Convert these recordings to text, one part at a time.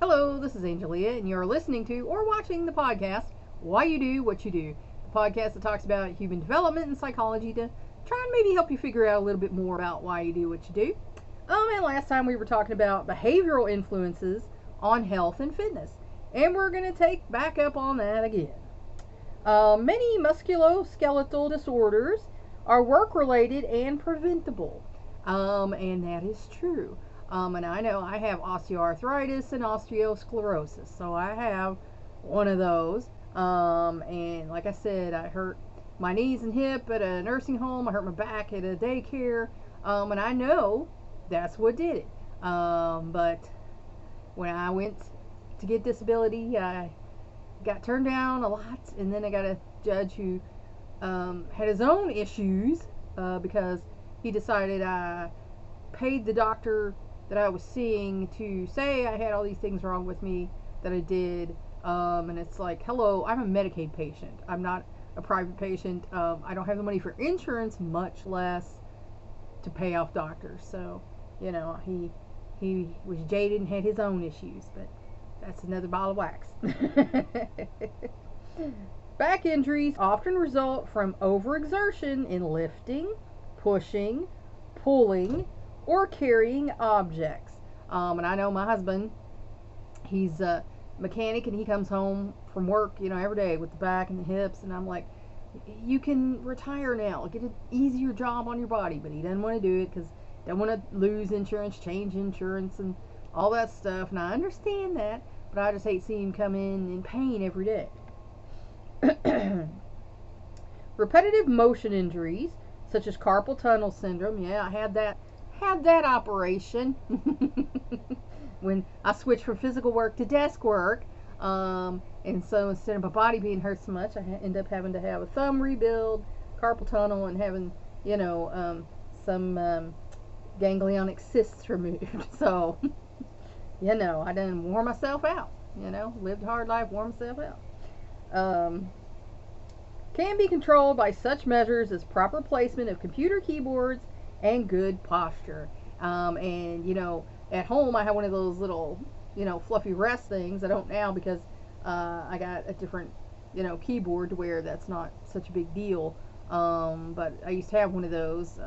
Hello, this is Angelia, and you're listening to or watching the podcast, Why You Do What You Do, the podcast that talks about human development and psychology to try and maybe help you figure out a little bit more about why you do what you do. And last time we were talking about behavioral influences on health and fitness, and we're going to take back up on that again. Many musculoskeletal disorders are work-related and preventable, and that is true. And I know I have osteoarthritis and osteosclerosis, so I have one of those. And like I said, I hurt my knees and hip at a nursing home. I hurt my back at a daycare, and I know that's what did it. But when I went to get disability, I got turned down a lot, and then I got a judge who had his own issues because he decided I paid the doctor that I was seeing to say I had all these things wrong with me that I did, and it's like, hello, I'm a Medicaid patient. I'm not a private patient. I don't have the money for insurance, much less to pay off doctors. So, you know, he was jaded and had his own issues, but that's another ball of wax. Back injuries often result from overexertion in lifting, pushing, pulling, or carrying objects. And I know my husband, he's a mechanic, and he comes home from work, every day with the back and the hips, and I'm like, you can retire now, get an easier job on your body, but he doesn't want to do it because he doesn't want to lose insurance, change insurance, and all that stuff, and I understand that, but I just hate seeing him come in pain every day. Repetitive motion injuries, such as carpal tunnel syndrome, I had that operation when I switched from physical work to desk work, and so instead of my body being hurt so much, I ended up having to have a thumb rebuild, carpal tunnel, and having some ganglionic cysts removed. So I done wore myself out. Lived a hard life, wore myself out. Can be controlled by such measures as proper placement of computer keyboards and good posture. And at home I have one of those little, fluffy rest things. I don't now because I got a different, keyboard to where that's not such a big deal. But I used to have one of those.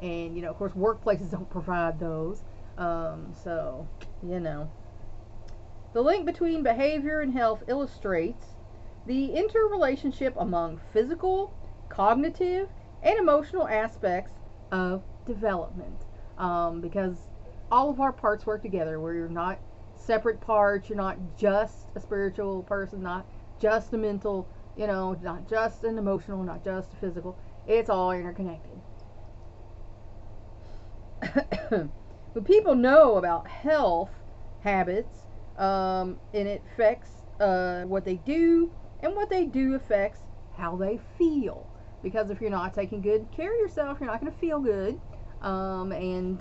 And of course, workplaces don't provide those. So. The link between behavior and health illustrates the interrelationship among physical, cognitive, and emotional aspects of development, because all of our parts work together. Where you're not separate parts. You're not just a spiritual person, not just a mental, not just an emotional, not just a physical. It's all interconnected. When people know about health habits, and it affects what they do, and what they do affects how they feel. Because if you're not taking good care of yourself, you're not going to feel good, and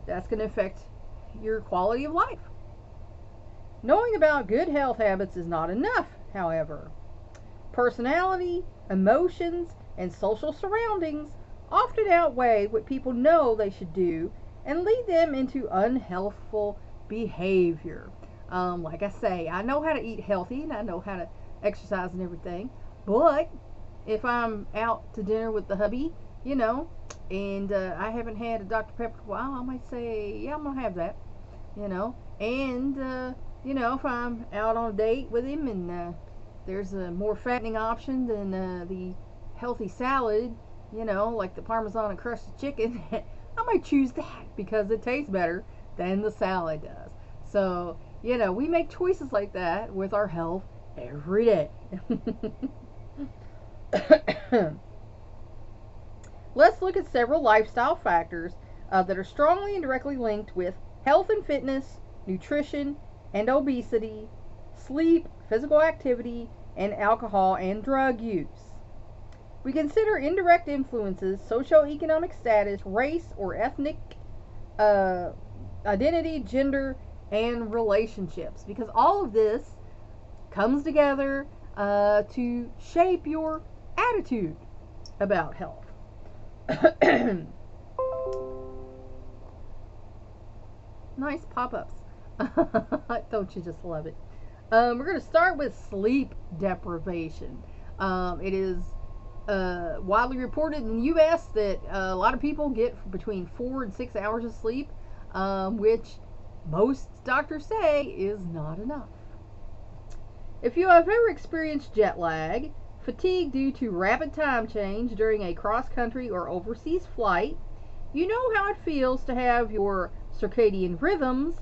that's going to affect your quality of life. Knowing about good health habits is not enough, however. Personality, emotions, and social surroundings often outweigh what people know they should do and lead them into unhealthful behavior. Like I say, I know how to eat healthy and I know how to exercise and everything, but if I'm out to dinner with the hubby, and I haven't had a Dr. Pepper in a while, I might say, yeah, I'm gonna have that, and if I'm out on a date with him and there's a more fattening option than the healthy salad, like the Parmesan and crushed chicken, I might choose that because it tastes better than the salad does. So, we make choices like that with our health every day. Let's look at several lifestyle factors that are strongly and directly linked with health and fitness, nutrition and obesity, sleep, physical activity, and alcohol and drug use. We consider indirect influences: socioeconomic status, race or ethnic identity, gender, and relationships, because all of this comes together to shape your attitude about health. Nice pop-ups. Don't you just love it? We're going to start with sleep deprivation. It is widely reported in the U.S. that a lot of people get between 4 and 6 hours of sleep, which most doctors say is not enough. If you have ever experienced jet lag, fatigue due to rapid time change during a cross-country or overseas flight, you know how it feels to have your circadian rhythms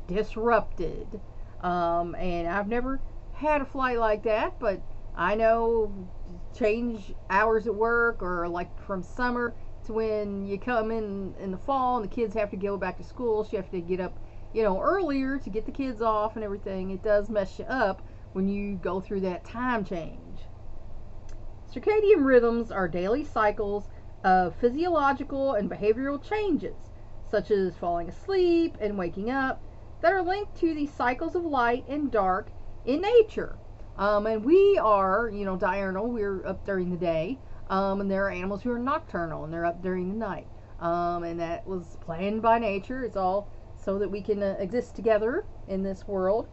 disrupted. And I've never had a flight like that, but I know change hours at work, or like from summer to when you come in the fall and the kids have to go back to school, so you have to get up, earlier to get the kids off and everything. It does mess you up when you go through that time change. Circadian rhythms are daily cycles of physiological and behavioral changes, such as falling asleep and waking up, that are linked to the cycles of light and dark in nature. And we are, diurnal, we're up during the day, and there are animals who are nocturnal, and they're up during the night. And that was planned by nature. It's all so that we can exist together in this world.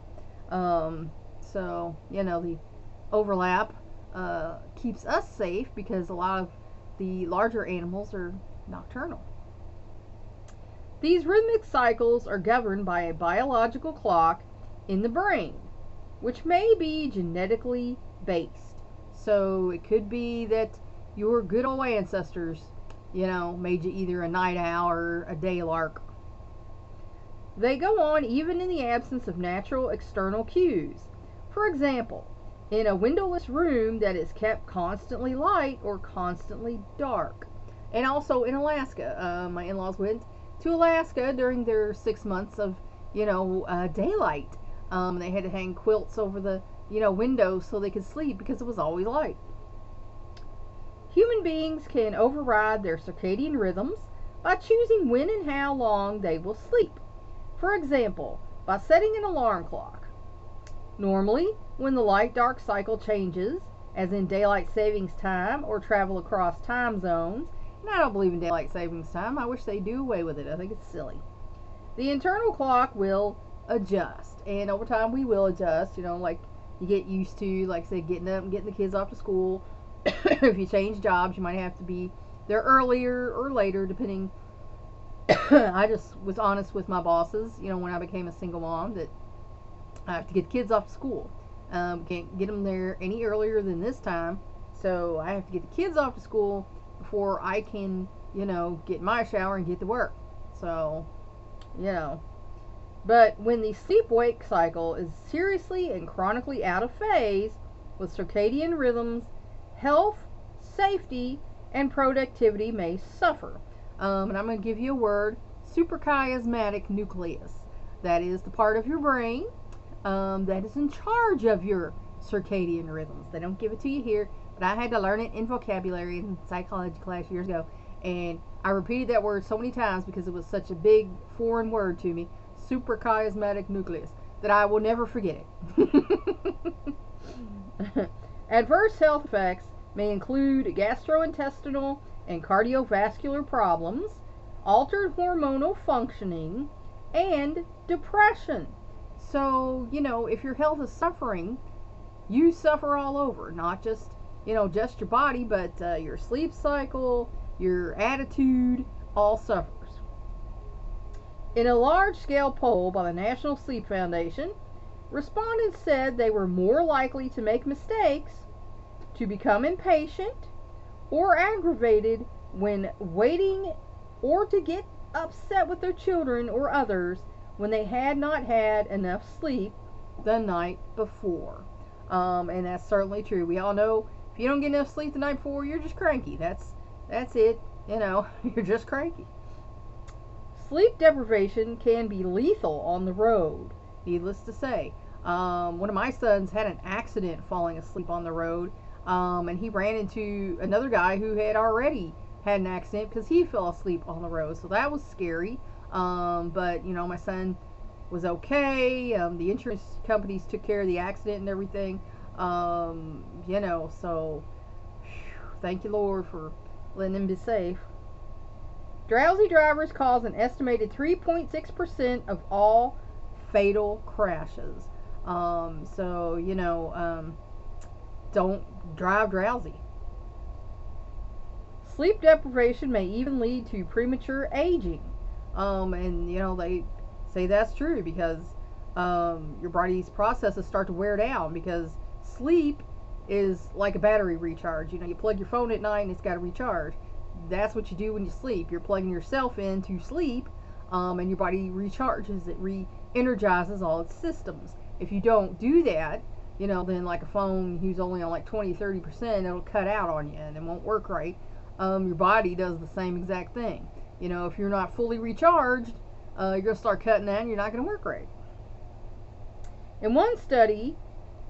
So, the overlap keeps us safe because a lot of the larger animals are nocturnal. These rhythmic cycles are governed by a biological clock in the brain, which may be genetically based. So it could be that your good old ancestors, made you either a night owl or a day lark. They go on even in the absence of natural external cues. For example, in a windowless room that is kept constantly light or constantly dark. And also in Alaska. My in-laws went to Alaska during their 6 months of, daylight. They had to hang quilts over the, windows so they could sleep because it was always light. Human beings can override their circadian rhythms by choosing when and how long they will sleep. For example, by setting an alarm clock. Normally, when the light-dark cycle changes, as in daylight savings time or travel across time zones, and I don't believe in daylight savings time. I wish they'd do away with it. I think it's silly. The internal clock will adjust, and over time we will adjust, like you get used to, like I said, getting up and getting the kids off to school. If you change jobs, you might have to be there earlier or later, depending. I just was honest with my bosses, when I became a single mom, that I have to get the kids off to school. Can't get them there any earlier than this time, so I have to get the kids off to school before I can, get my shower and get to work. So, But when the sleep-wake cycle is seriously and chronically out of phase with circadian rhythms, health, safety, and productivity may suffer. And I'm going to give you a word: suprachiasmatic nucleus. That is the part of your brain that is in charge of your circadian rhythms. They don't give it to you here, but I had to learn it in vocabulary in psychology class years ago, and I repeated that word so many times because it was such a big foreign word to me, suprachiasmatic nucleus, that I will never forget it. Adverse health effects may include gastrointestinal and cardiovascular problems, altered hormonal functioning, and depression. So, if your health is suffering, you suffer all over, not just, just your body, but your sleep cycle, your attitude, all suffers. In a large-scale poll by the National Sleep Foundation, respondents said they were more likely to make mistakes, to become impatient or aggravated when waiting, or to get upset with their children or others when they had not had enough sleep the night before. And that's certainly true. We all know if you don't get enough sleep the night before, you're just cranky. That's it. You're just cranky. Sleep deprivation can be lethal on the road, needless to say. One of my sons had an accident falling asleep on the road, and he ran into another guy who had already had an accident because he fell asleep on the road. So that was scary. But my son was okay. The insurance companies took care of the accident and everything. So thank you, Lord, for letting him be safe. Drowsy drivers cause an estimated 3.6% of all fatal crashes. So, don't drive drowsy. Sleep deprivation may even lead to premature aging. And, they say that's true because your body's processes start to wear down because sleep is like a battery recharge. You plug your phone at night and it's got to recharge. That's what you do when you sleep. You're plugging yourself in to sleep, and your body recharges. It re-energizes all its systems. If you don't do that, then like a phone who's only on like 20-30%, it'll cut out on you and it won't work right. Your body does the same exact thing. If you're not fully recharged, you're going to start cutting out and you're not going to work right. In one study,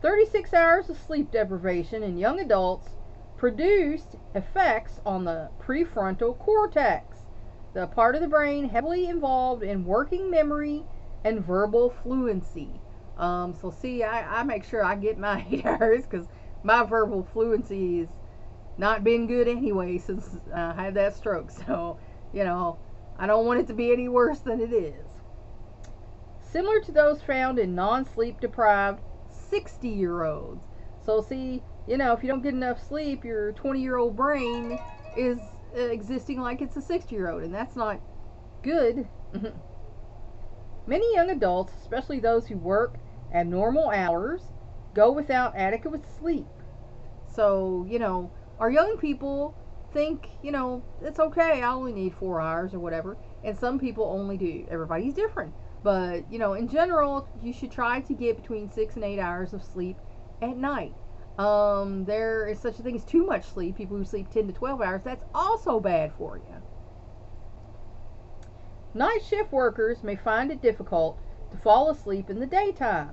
36 hours of sleep deprivation in young adults produced effects on the prefrontal cortex, the part of the brain heavily involved in working memory and verbal fluency. So see, I make sure I get my 8 hours because my verbal fluency has not been good anyway since I had that stroke. So, I don't want it to be any worse than it is. Similar to those found in non-sleep deprived 60-year-olds. So see, if you don't get enough sleep, your 20-year-old brain is existing like it's a 60-year-old, and that's not good. Many young adults, especially those who work abnormal hours, go without adequate sleep. So, our young people think, it's okay, I only need 4 hours or whatever, and some people only do. Everybody's different. But, in general, you should try to get between 6 and 8 hours of sleep at night. There is such a thing as too much sleep. People who sleep 10 to 12 hours, that's also bad for you. Night shift workers may find it difficult to fall asleep in the daytime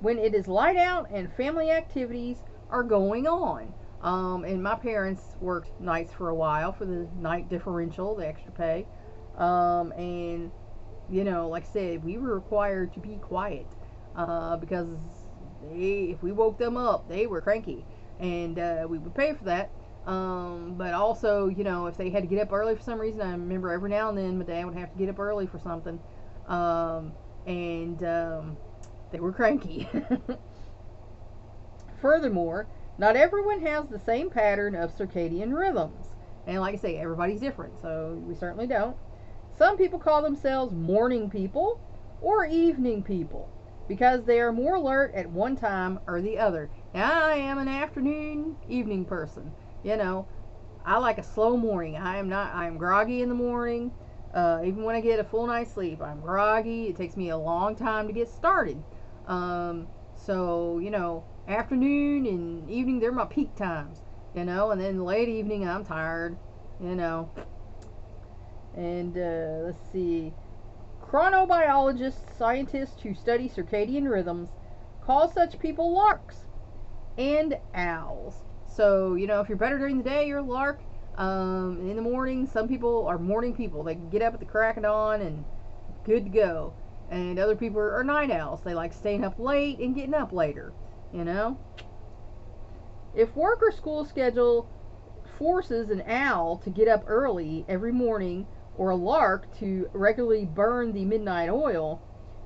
when it is light out and family activities are going on. And my parents worked nights for a while for the night differential, the extra pay. And like I said, we were required to be quiet because if we woke them up, they were cranky, and we would pay for that. But also, if they had to get up early for some reason, I remember every now and then my dad would have to get up early for something, and they were cranky. Furthermore, not everyone has the same pattern of circadian rhythms, and like I say, everybody's different, so we certainly don't. Some people call themselves morning people or evening people because they are more alert at one time or the other. Now, I am an afternoon, evening person. I like a slow morning. I'm groggy in the morning. Even when I get a full night's sleep, I'm groggy. It takes me a long time to get started. So, afternoon and evening, they're my peak times. And then late evening, I'm tired. And let's see. Chronobiologists, scientists who study circadian rhythms, call such people larks and owls. So, if you're better during the day, you're a lark. In the morning, some people are morning people. They can get up at the crack of dawn and good to go. And other people are night owls. They like staying up late and getting up later. If work or school schedule forces an owl to get up early every morning, or a lark to regularly burn the midnight oil,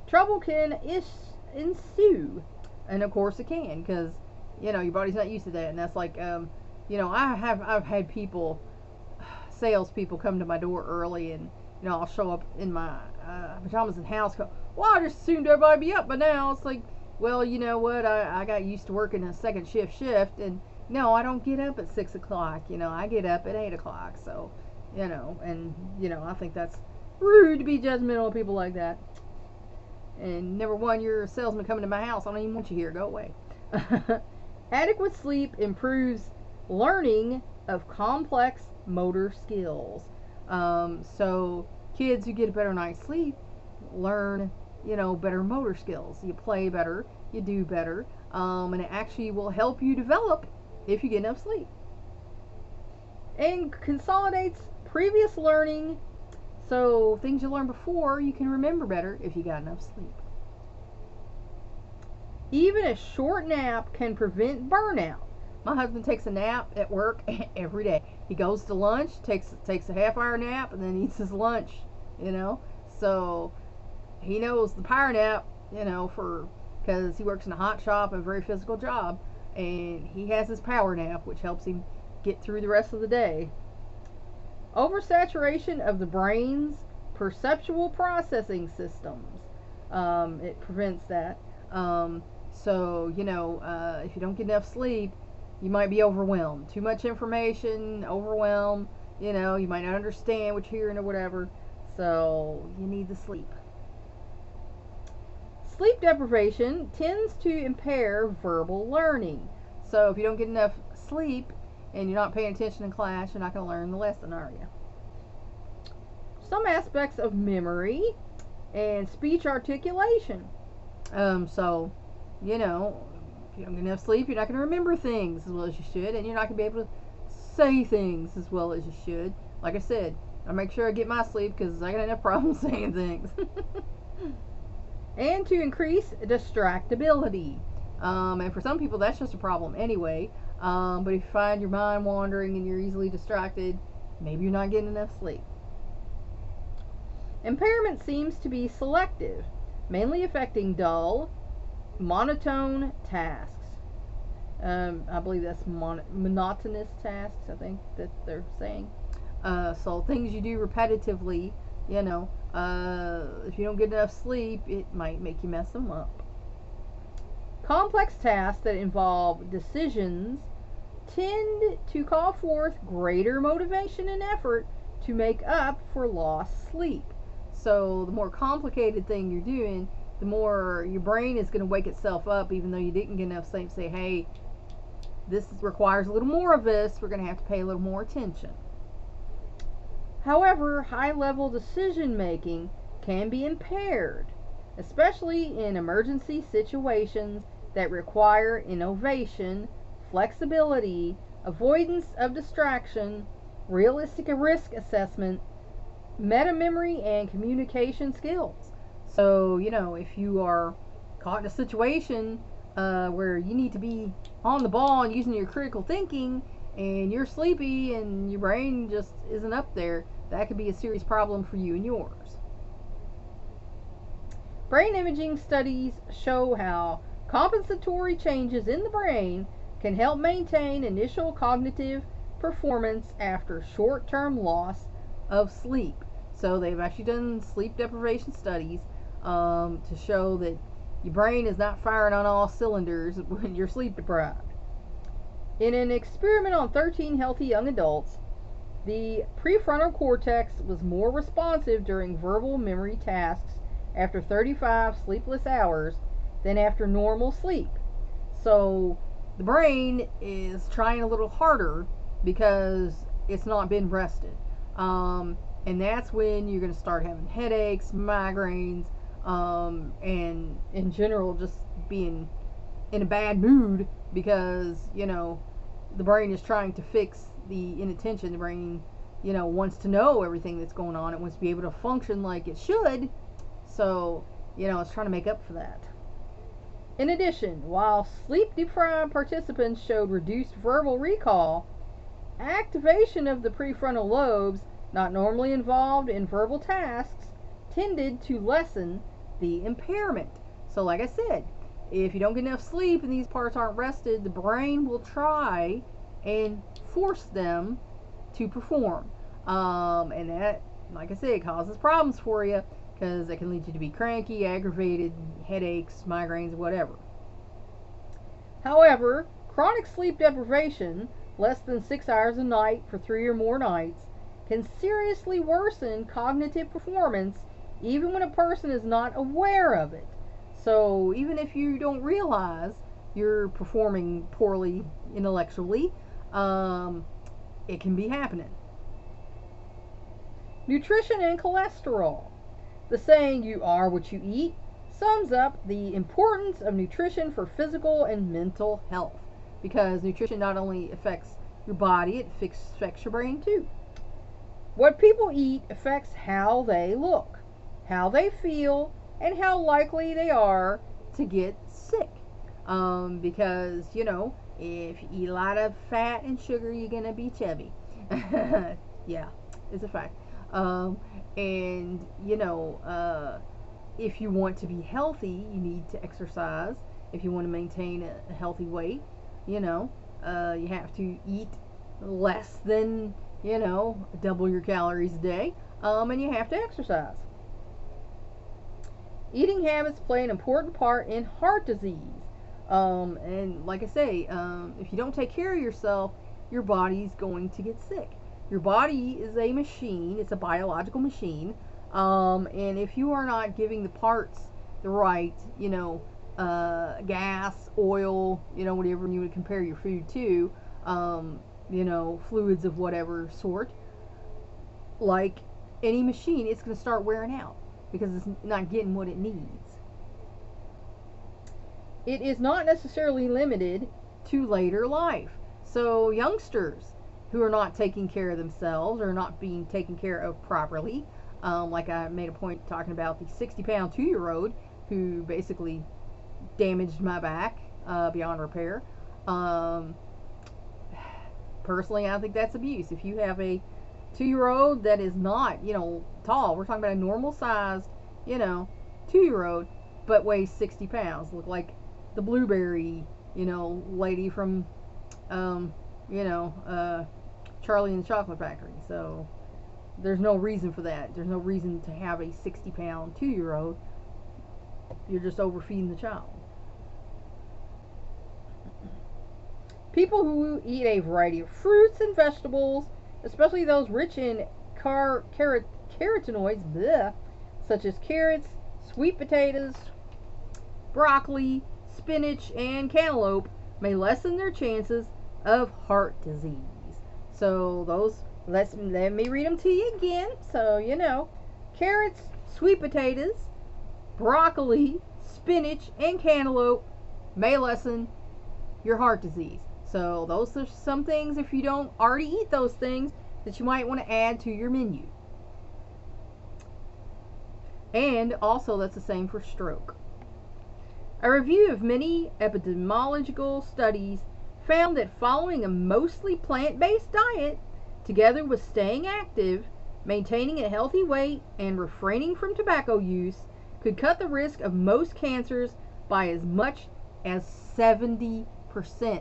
trouble can ensue. And of course it can, because your body's not used to that. And that's like I've had salespeople come to my door early, and I'll show up in my pajamas and house, go, well, I just assumed everybody be up by now. It's like, well, you know what, I got used to working a second shift, and no, I don't get up at 6 o'clock. I get up at 8 o'clock. So I think that's rude to be judgmental of people like that. And number one, you're a salesman coming to my house. I don't even want you here. Go away. Adequate sleep improves learning of complex motor skills. So kids who get a better night's sleep learn, better motor skills. You play better, you do better, and it actually will help you develop if you get enough sleep. And consolidates previous learning, so things you learned before you can remember better if you got enough sleep. Even a short nap can prevent burnout. My husband takes a nap at work every day. He goes to lunch, takes a half-hour nap, and then eats his lunch. So he knows the power nap because he works in a hot shop, a very physical job, and he has his power nap, which helps him get through the rest of the day. Oversaturation of the brain's perceptual processing systems. It prevents that. If you don't get enough sleep, you might be overwhelmed. Too much information, overwhelmed. You might not understand what you're hearing or whatever. So you need the sleep. Sleep deprivation tends to impair verbal learning. So if you don't get enough sleep and you're not paying attention in class, you're not going to learn the lesson, are you? Some aspects of memory and speech articulation. If you don't get enough sleep, you're not going to remember things as well as you should, and you're not going to be able to say things as well as you should. Like I said, I make sure I get my sleep because I got enough problems saying things. And to increase distractibility. And for some people, that's just a problem anyway. But if you find your mind wandering and you're easily distracted, maybe you're not getting enough sleep. Impairment seems to be selective, mainly affecting dull, monotone tasks. I believe that's monotonous tasks, I think that they're saying. So things you do repetitively, if you don't get enough sleep, it might make you mess them up. Complex tasks that involve decisions tend to call forth greater motivation and effort to make up for lost sleep. So the more complicated thing you're doing, the more your brain is going to wake itself up, even though you didn't get enough sleep. Say, hey, this requires a little more of this. We're going to have to pay a little more attention. However, high-level decision-making can be impaired, especially in emergency situations that require innovation, flexibility, avoidance of distraction, realistic risk assessment, meta-memory, and communication skills. So, if you are caught in a situation where you need to be on the ball and using your critical thinking, and you're sleepy and your brain just isn't up there, that could be a serious problem for you and yours. Brain imaging studies show how compensatory changes in the brain can help maintain initial cognitive performance after short-term loss of sleep. So they've actually done sleep deprivation studies to show that your brain is not firing on all cylinders when you're sleep deprived. In an experiment on 13 healthy young adults, the prefrontal cortex was more responsive during verbal memory tasks after 35 sleepless hours than after normal sleep. So the brain is trying a little harder because it's not been rested. And that's when you're going to start having headaches, migraines, and in general just being in a bad mood because, the brain is trying to fix the inattention. The brain, wants to know everything that's going on. It wants to be able to function like it should. So, it's trying to make up for that. In addition, while sleep-deprived participants showed reduced verbal recall, activation of the prefrontal lobes not normally involved in verbal tasks tended to lessen the impairment. So like I said, if you don't get enough sleep and these parts aren't rested, the brain will try and force them to perform. And that, like I said, causes problems for you because it can lead you to be cranky, aggravated, headaches, migraines, whatever. However, chronic sleep deprivation, less than 6 hours a night for 3 or more nights, can seriously worsen cognitive performance even when a person is not aware of it. So even if you don't realize you're performing poorly intellectually, it can be happening. Nutrition and cholesterol. The saying, "you are what you eat," sums up the importance of nutrition for physical and mental health. Because nutrition not only affects your body, it affects your brain too. What people eat affects how they look, how they feel, and how likely they are to get sick. Because, if you eat a lot of fat and sugar, you're going to be chubby. Yeah, it's a fact. And, if you want to be healthy, you need to exercise. If you want to maintain a healthy weight, you know, you have to eat less than, double your calories a day, and you have to exercise. Eating habits play an important part in heart disease. And like I say, if you don't take care of yourself, your body's going to get sick. Your body is a machine, it's a biological machine. And if you are not giving the parts the right, gas, oil, whatever you would compare your food to, fluids of whatever sort, like any machine, it's going to start wearing out because it's not getting what it needs. It is not necessarily limited to later life. So youngsters who are not taking care of themselves or not being taken care of properly, like I made a point talking about the 60-pound 2-year-old who basically damaged my back beyond repair. Personally, I think that's abuse. If you have a 2-year-old that is not, tall, we're talking about a normal sized, 2-year-old, but weighs 60 pounds, look like the blueberry, lady from, Charlie and the Chocolate Factory. So there's no reason for that. There's no reason to have a 60-pound 2-year-old. You're just overfeeding the child. People who eat a variety of fruits and vegetables, especially those rich in carotenoids, such as carrots, sweet potatoes, broccoli, spinach, and cantaloupe, may lessen their chances of heart disease. So those, let me read them to you again. So, carrots, sweet potatoes, broccoli, spinach, and cantaloupe may lessen your heart disease. So those are some things, if you don't already eat those things, that you might want to add to your menu. And also that's the same for stroke. A review of many epidemiological studies found that following a mostly plant-based diet, together with staying active, maintaining a healthy weight, and refraining from tobacco use, could cut the risk of most cancers by as much as 70%.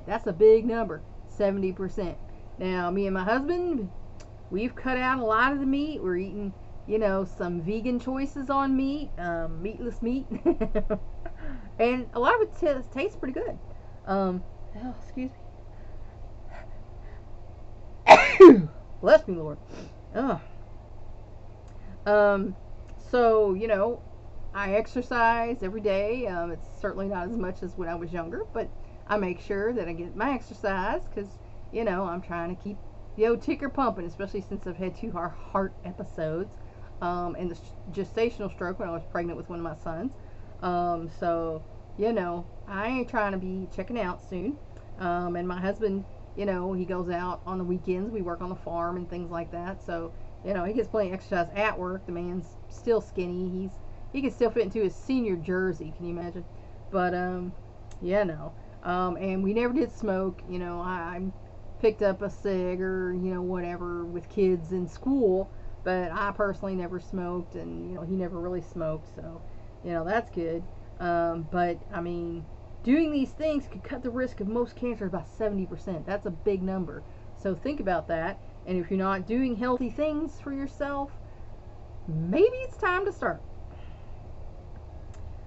That's a big number, 70%. Now, me and my husband, we've cut out a lot of the meat. We're eating, some vegan choices on meat, meatless meat. And a lot of it tastes pretty good. Excuse me. Bless me, Lord. So, I exercise every day. It's certainly not as much as when I was younger, but I make sure that I get my exercise because, I'm trying to keep the old ticker pumping, especially since I've had 2 heart episodes and the gestational stroke when I was pregnant with one of my sons. So, I ain't trying to be checking out soon. And my husband, he goes out on the weekends. We work on the farm and things like that. So, he gets plenty of exercise at work. The man's still skinny. He can still fit into his senior jersey. Can you imagine? But, and we never did smoke. I picked up a cig or, whatever with kids in school. But I personally never smoked, and, he never really smoked. So, that's good. But, I mean, doing these things could cut the risk of most cancers by 70%. That's a big number. So think about that. And if you're not doing healthy things for yourself, maybe it's time to start.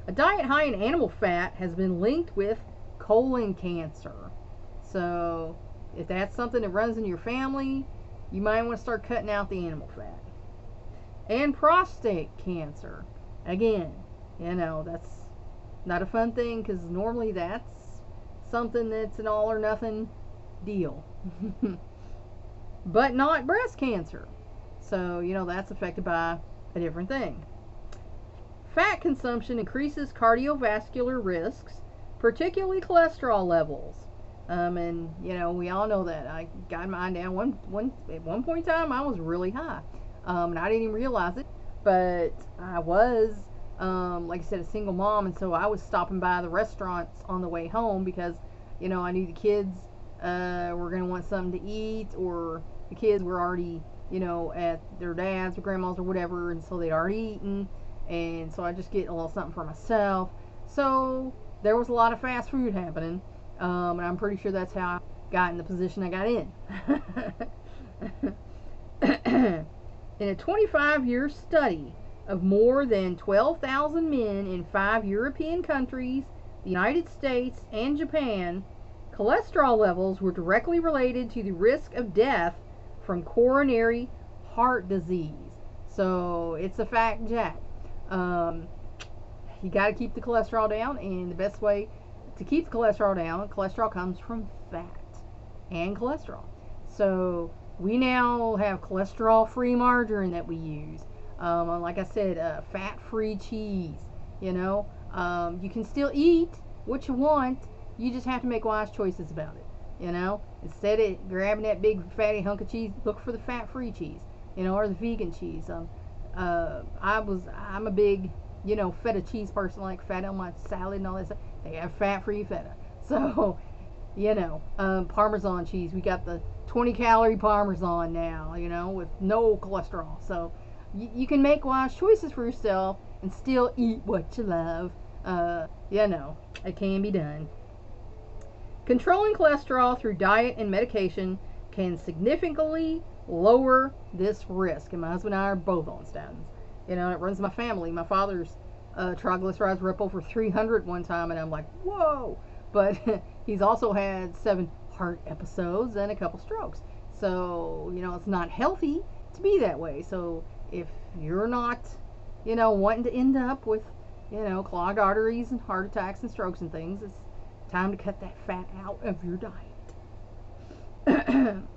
A diet high in animal fat has been linked with colon cancer. So if that's something that runs in your family, you might want to start cutting out the animal fat. And prostate cancer. Again, that's not a fun thing because normally that's something that's an all or nothing deal. But not breast cancer. So, that's affected by a different thing. Fat consumption increases cardiovascular risks, particularly cholesterol levels. And, we all know that. I got mine down at one point in time, I was really high. And I didn't even realize it. But I was, like I said, a single mom. And so I was stopping by the restaurants on the way home because, I knew the kids were going to want something to eat, or the kids were already, at their dad's or grandma's or whatever. And so they'd already eaten. and so I just get a little something for myself. So there was a lot of fast food happening, and I'm pretty sure that's how I got in the position I got in. In a 25-year study of more than 12,000 men in 5 European countries, the United States, and Japan, cholesterol levels were directly related to the risk of death from coronary heart disease. So it's a fact, Jack. You got to keep the cholesterol down, and the best way to keep the cholesterol down, cholesterol comes from fat and cholesterol. So we now have cholesterol-free margarine that we use. Like I said, fat-free cheese. You know, you can still eat what you want. You just have to make wise choices about it. You know, instead of grabbing that big fatty hunk of cheese, look for the fat-free cheese. You know, or the vegan cheese. I'm a big, feta cheese person, like feta on my salad and all that stuff. They have fat-free feta. So, Parmesan cheese. We got the 20-calorie Parmesan now, with no cholesterol. So, you can make wise choices for yourself and still eat what you love. It can be done. Controlling cholesterol through diet and medication can significantly lower this risk. And my husband and I are both on statins. It runs my family. My father's triglycerides were up over 300 one time, and I'm like, whoa. But he's also had 7 heart episodes and a couple strokes. So, it's not healthy to be that way. So if you're not, wanting to end up with, clogged arteries and heart attacks and strokes and things, it's time to cut that fat out of your diet.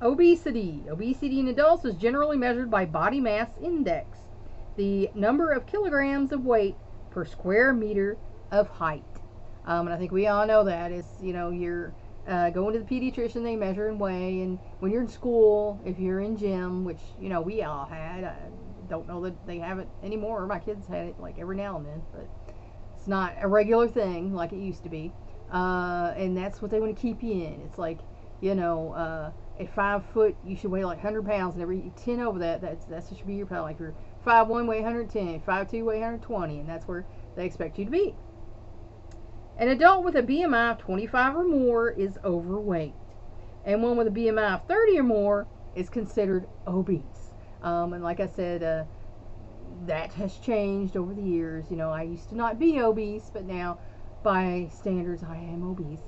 Obesity. Obesity in adults is generally measured by body mass index, the number of kilograms of weight per square meter of height. And I think we all know that. It's, you're going to the pediatrician, they measure and weigh, and when you're in school, if you're in gym, which, we all had, I don't know that they have it anymore. My kids had it like every now and then, but it's not a regular thing like it used to be. And that's what they want to keep you in. It's like, at 5 foot, you should weigh like 100 pounds, and every 10 over that should be your pound. Like you're 5'1", weigh 110, 5'2", weigh 120, and that's where they expect you to be. An adult with a BMI of 25 or more is overweight, and one with a BMI of 30 or more is considered obese. And like I said, that has changed over the years. I used to not be obese, but now, by standards, I am obese.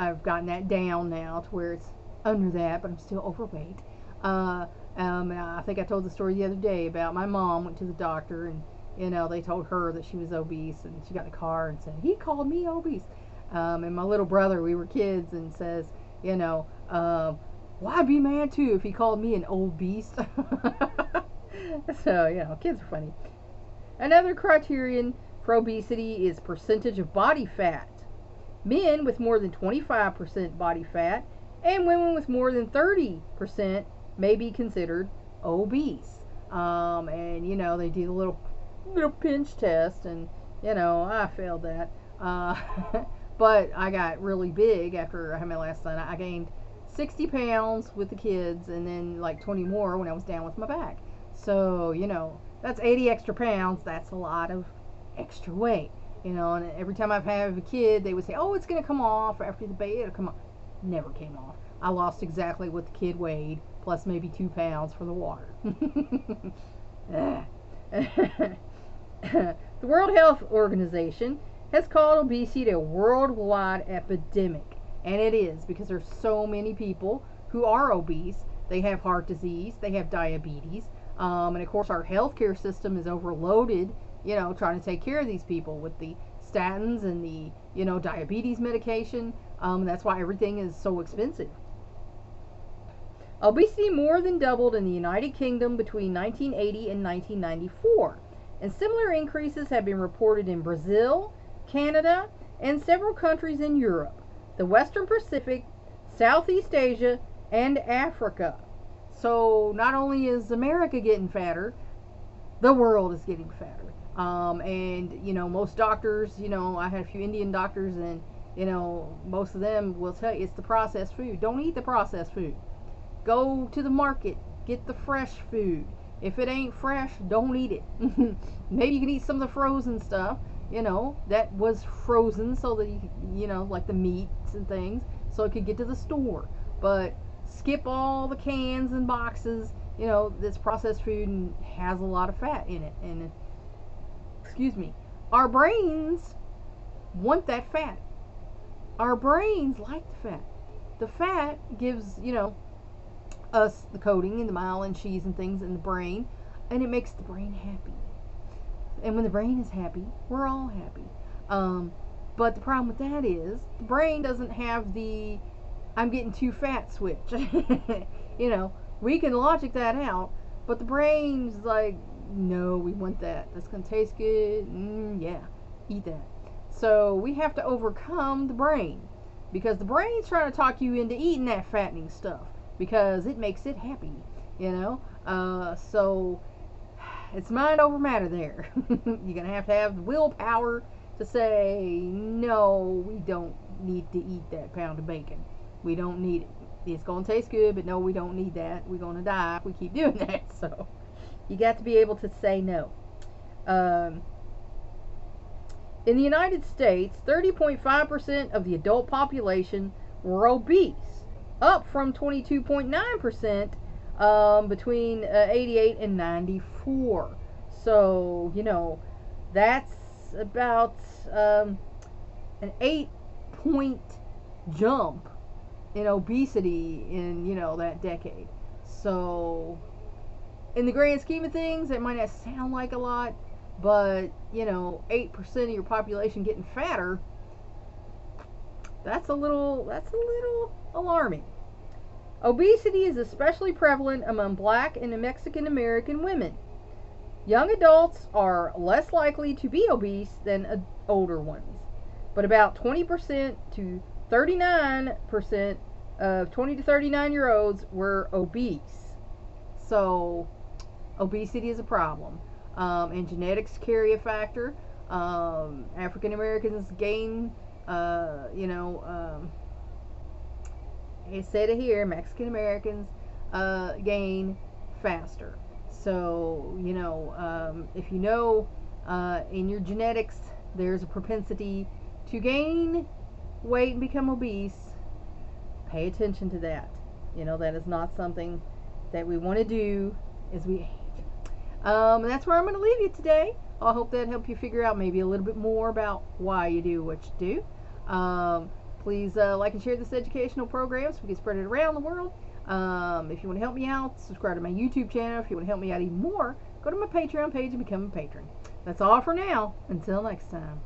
I've gotten that down now to where it's under that, but I'm still overweight. And I think I told the story the other day about my mom went to the doctor, and they told her that she was obese, and she got in the car and said, he called me obese. And my little brother, we were kids, and says, well, I'd be mad too if he called me an old beast. So, kids are funny. Another criterion for obesity is percentage of body fat. Men with more than 25% body fat and women with more than 30% may be considered obese. And they do the little pinch test, and I failed that. But I got really big after I had my last son. I gained 60 pounds with the kids, and then like 20 more when I was down with my back. So that's 80 extra pounds. That's a lot of extra weight. And every time I've had a kid, they would say, oh, it's going to come off after the baby. It'll come off. Never came off. I lost exactly what the kid weighed, plus maybe 2 pounds for the water. The World Health Organization has called obesity a worldwide epidemic. And it is, because there's so many people who are obese. They have heart disease. They have diabetes. And of course, our healthcare system is overloaded, trying to take care of these people with the statins and the, diabetes medication. That's why everything is so expensive. Obesity more than doubled in the United Kingdom between 1980 and 1994. And similar increases have been reported in Brazil, Canada, and several countries in Europe, the Western Pacific, Southeast Asia, and Africa. So not only is America getting fatter, the world is getting fatter. And most doctors, I had a few Indian doctors, and most of them will tell you it's the processed food. Don't eat the processed food. Go to the market, get the fresh food. If it ain't fresh, don't eat it. Maybe you can eat some of the frozen stuff, that was frozen so that like the meats and things, so it could get to the store. But skip all the cans and boxes, that's processed food and has a lot of fat in it. And excuse me, our brains want that fat. Our brains like the fat. The fat gives, us the coating and the myelin sheaths and things in the brain, and it makes the brain happy. And when the brain is happy, we're all happy. But the problem with that is the brain doesn't have the I'm getting too fat switch. We can logic that out, but the brain's like, no, we want that. That's going to taste good. Yeah, eat that. So we have to overcome the brain, because the brain's trying to talk you into eating that fattening stuff because it makes it happy, so it's mind over matter there. You're going to have the willpower to say, no, we don't need to eat that pound of bacon. We don't need it. It's going to taste good, but no, we don't need that. We're going to die if we keep doing that. So you got to be able to say no. In the United States, 30.5% of the adult population were obese, up from 22.9% between 88 and 94. So, that's about an 8-point jump in obesity in, that decade. So, in the grand scheme of things, it might not sound like a lot, but 8% of your population getting fatter, that's a little alarming. Obesity is especially prevalent among Black and Mexican American women. Young adults are less likely to be obese than older ones, but about 20% to 39% of 20 to 39-year-olds were obese. So obesity is a problem. And genetics carry a factor. African Americans gain, it said it here, Mexican Americans gain faster. So, if in your genetics there's a propensity to gain weight and become obese, pay attention to that. That is not something that we want to do as we age. And that's where I'm going to leave you today. I hope that helped you figure out maybe a little bit more about why you do what you do. Please like and share this educational program so we can spread it around the world. If you want to help me out, subscribe to my YouTube channel. If you want to help me out even more, go to my Patreon page and become a patron. That's all for now. Until next time.